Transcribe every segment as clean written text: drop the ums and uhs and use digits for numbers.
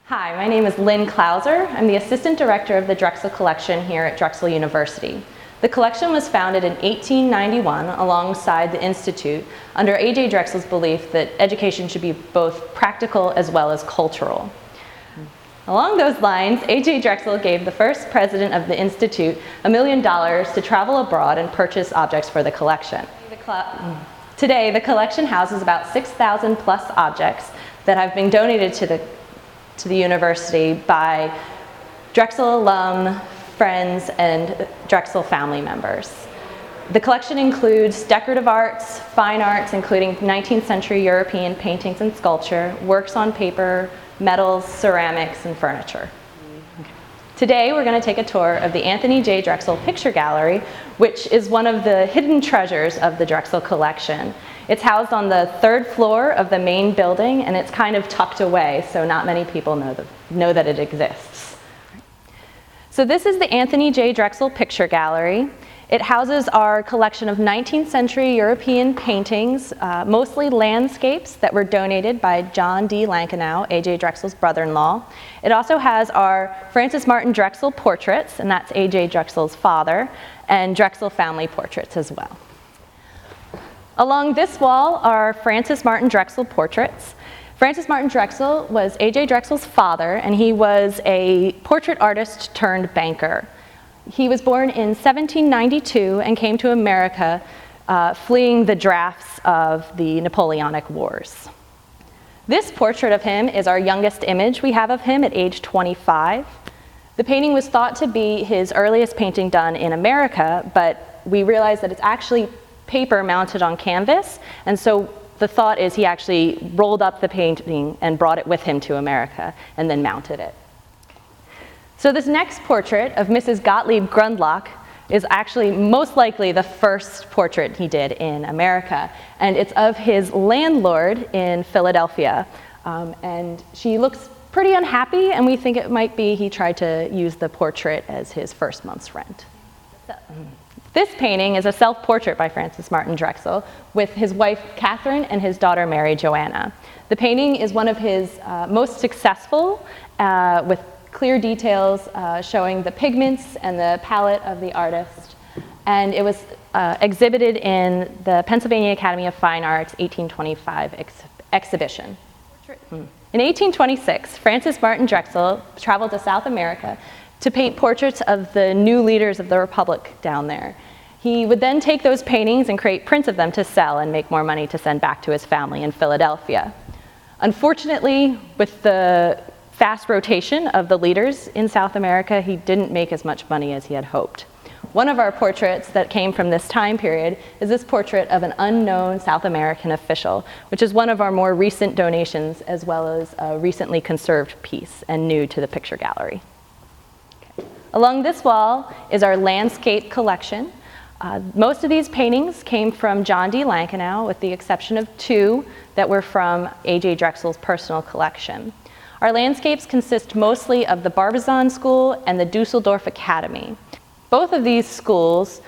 Hi, my name is Lynn Clouser. I'm the Assistant Director of the Drexel Collection here at Drexel University. The collection was founded in 1891 alongside the Institute under A.J. Drexel's belief that education should be both practical as well as cultural. Along those lines, A.J. Drexel gave the first president of the Institute $1 million to travel abroad and purchase objects for the collection. Today, the collection houses about 6,000 plus objects that have been donated to the university by Drexel alum, friends, and Drexel family members. The collection includes decorative arts, fine arts, including 19th century European paintings and sculpture, works on paper, metals, ceramics, and furniture. Today, we're going to take a tour of the Anthony J. Drexel Picture Gallery, which is one of the hidden treasures of the Drexel Collection. It's housed on the third floor of the main building, and it's kind of tucked away, so not many people know that it exists. So this is the Anthony J. Drexel Picture Gallery. It houses our collection of 19th century European paintings, mostly landscapes that were donated by John D. Lankenau, A.J. Drexel's brother-in-law. It also has our Francis Martin Drexel portraits, and that's A.J. Drexel's father, and Drexel family portraits as well. Along this wall are Francis Martin Drexel portraits. Francis Martin Drexel was A.J. Drexel's father, and he was a portrait artist turned banker. He was born in 1792 and came to America fleeing the drafts of the Napoleonic Wars. This portrait of him is our youngest image we have of him at age 25. The painting was thought to be his earliest painting done in America, but we realized that it's actually paper mounted on canvas, and so the thought is he actually rolled up the painting and brought it with him to America and then mounted it. So this next portrait of Mrs. Gottlieb Grundlock is actually most likely the first portrait he did in America, and it's of his landlord in Philadelphia. And she looks pretty unhappy, and we think it might be he tried to use the portrait as his first month's rent. This painting is a self-portrait by Francis Martin Drexel with his wife Catherine and his daughter Mary Joanna. The painting is one of his most successful, with clear details showing the pigments and the palette of the artist. And it was exhibited in the Pennsylvania Academy of Fine Arts 1825 exhibition. In 1826, Francis Martin Drexel traveled to South America to paint portraits of the new leaders of the Republic down there. He would then take those paintings and create prints of them to sell and make more money to send back to his family in Philadelphia. Unfortunately, with the fast rotation of the leaders in South America, he didn't make as much money as he had hoped. One of our portraits that came from this time period is this portrait of an unknown South American official, which is one of our more recent donations, as well as a recently conserved piece and new to the picture gallery. Along this wall is our landscape collection. Most of these paintings came from John D. Lankenau, with the exception of two that were from A.J. Drexel's personal collection. Our landscapes consist mostly of the Barbizon School and the Dusseldorf Academy. Both of these schools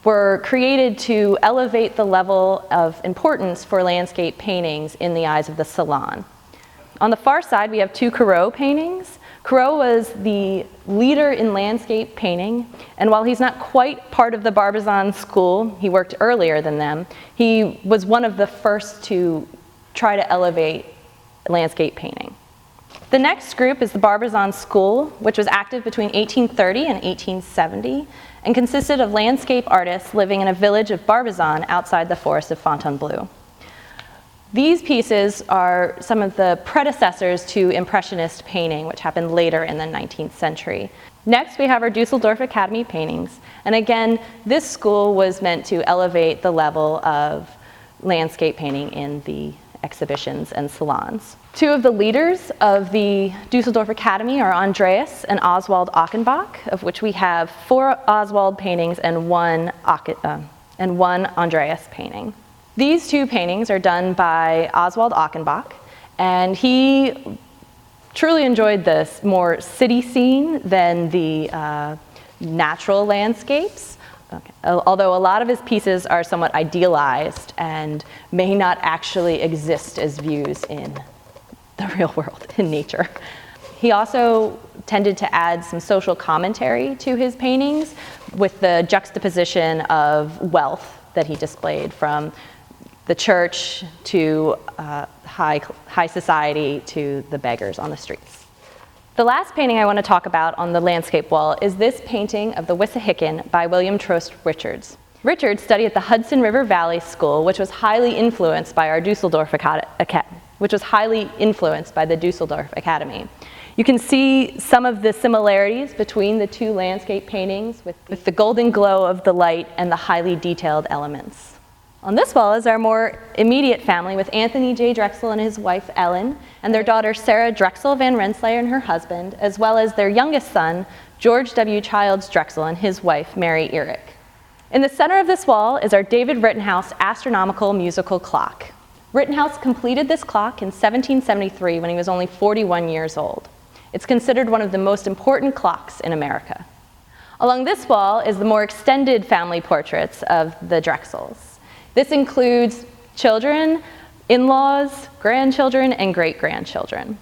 were created to elevate the level of importance for landscape paintings in the eyes of the salon. On the far side, we have two Corot paintings. Corot was the leader in landscape painting, and while he's not quite part of the Barbizon School, he worked earlier than them, he was one of the first to try to elevate landscape painting. The next group is the Barbizon School, which was active between 1830 and 1870, and consisted of landscape artists living in a village of Barbizon outside the forest of Fontainebleau. These pieces are some of the predecessors to Impressionist painting, which happened later in the 19th century. Next, we have our Dusseldorf Academy paintings. And again, this school was meant to elevate the level of landscape painting in the exhibitions and salons. Two of the leaders of the Dusseldorf Academy are Andreas and Oswald Achenbach, of which we have 4 Oswald paintings and one Andreas painting. These two paintings are done by Oswald Achenbach, and he truly enjoyed this more city scene than the natural landscapes. Okay. Although a lot of his pieces are somewhat idealized and may not actually exist as views in the real world, in nature. He also tended to add some social commentary to his paintings with the juxtaposition of wealth that he displayed, from the church to high society to the beggars on the streets. The last painting I want to talk about on the landscape wall is this painting of the Wissahickon by William Trost Richards. Richards studied at the Hudson River Valley School, which was highly influenced by our Dusseldorf the Dusseldorf Academy. You can see some of the similarities between the two landscape paintings with the golden glow of the light and the highly detailed elements. On this wall is our more immediate family with Anthony J. Drexel and his wife Ellen, and their daughter Sarah Drexel Van Rensselaer and her husband, as well as their youngest son, George W. Childs Drexel, and his wife, Mary Eric. In the center of this wall is our David Rittenhouse Astronomical musical clock. Rittenhouse completed this clock in 1773 when he was only 41 years old. It's considered one of the most important clocks in America. Along this wall is the more extended family portraits of the Drexels. This includes children, in-laws, grandchildren, and great-grandchildren.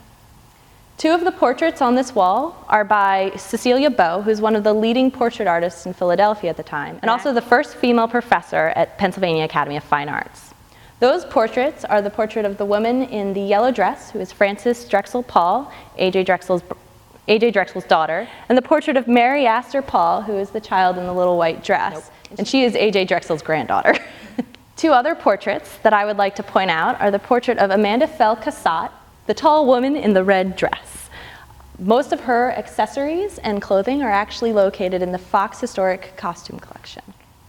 Two of the portraits on this wall are by Cecilia Beau, who's one of the leading portrait artists in Philadelphia at the time, and also the first female professor at Pennsylvania Academy of Fine Arts. Those portraits are the portrait of the woman in the yellow dress, who is Frances Drexel Paul, A.J. Drexel's daughter, and the portrait of Mary Astor Paul, who is the child in the little white dress, and she is A.J. Drexel's granddaughter. Two other portraits that I would like to point out are the portrait of Amanda Fell Cassatt, the tall woman in the red dress. Most of her accessories and clothing are actually located in the Fox Historic Costume Collection.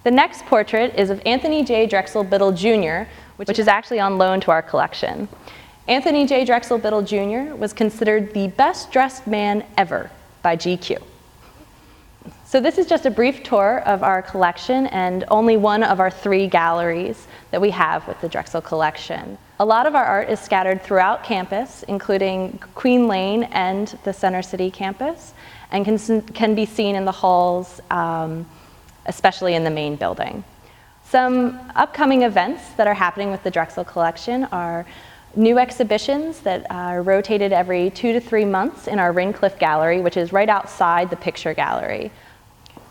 The next portrait is of Anthony J. Drexel Biddle Jr., which is actually on loan to our collection. Anthony J. Drexel Biddle Jr. was considered the best dressed man ever by GQ. So this is just a brief tour of our collection and only one of our 3 galleries that we have with the Drexel Collection. A lot of our art is scattered throughout campus, including Queen Lane and the Center City campus, and can be seen in the halls, especially in the main building. Some upcoming events that are happening with the Drexel Collection are new exhibitions that are rotated every 2 to 3 months in our Ringcliffe Gallery, which is right outside the Picture Gallery.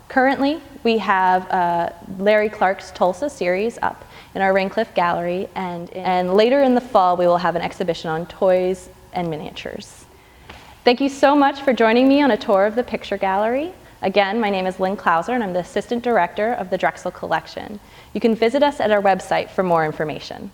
Currently, we have Larry Clark's Tulsa series up in our Ringcliffe Gallery, and later in the fall, we will have an exhibition on toys and miniatures. Thank you so much for joining me on a tour of the Picture Gallery. Again, my name is Lynn Clouser, and I'm the Assistant Director of the Drexel Collection. You can visit us at our website for more information.